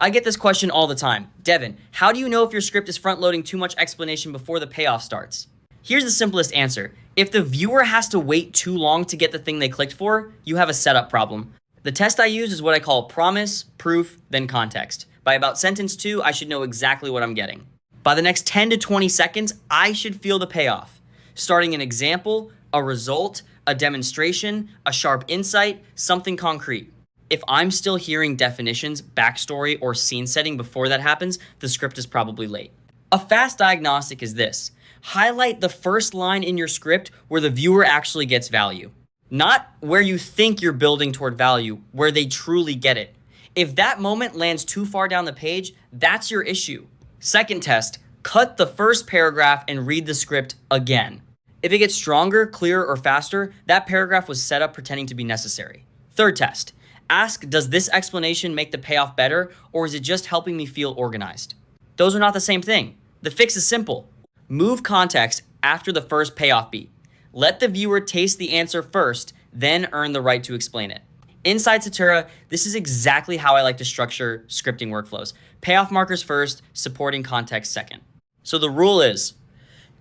I get this question all the time. Devin, how do you know if your script is front-loading too much explanation before the payoff starts? Here's the simplest answer. If the viewer has to wait too long to get the thing they clicked for, you have a setup problem. The test I use is what I call promise, proof, then context. By about sentence 2, I should know exactly what I'm getting. By the next 10 to 20 seconds, I should feel the payoff. Starting an example, a result, a demonstration, a sharp insight, something concrete. If I'm still hearing definitions, backstory, or scene setting before that happens, the script is probably late. A fast diagnostic is this. Highlight the first line in your script where the viewer actually gets value. Not where you think you're building toward value, where they truly get it. If that moment lands too far down the page, that's your issue. Second test, cut the first paragraph and read the script again. If it gets stronger, clearer, or faster, that paragraph was set up pretending to be necessary. Third test, ask, does this explanation make the payoff better, or is it just helping me feel organized? Those are not the same thing. The fix is simple. Move context after the first payoff beat. Let the viewer taste the answer first, then earn the right to explain it. Inside Satura, this is exactly how I like to structure scripting workflows. Payoff markers first, supporting context second. So the rule is,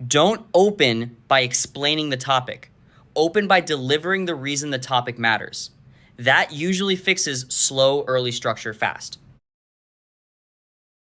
don't open by explaining the topic. Open by delivering the reason the topic matters. That usually fixes slow early structure fast.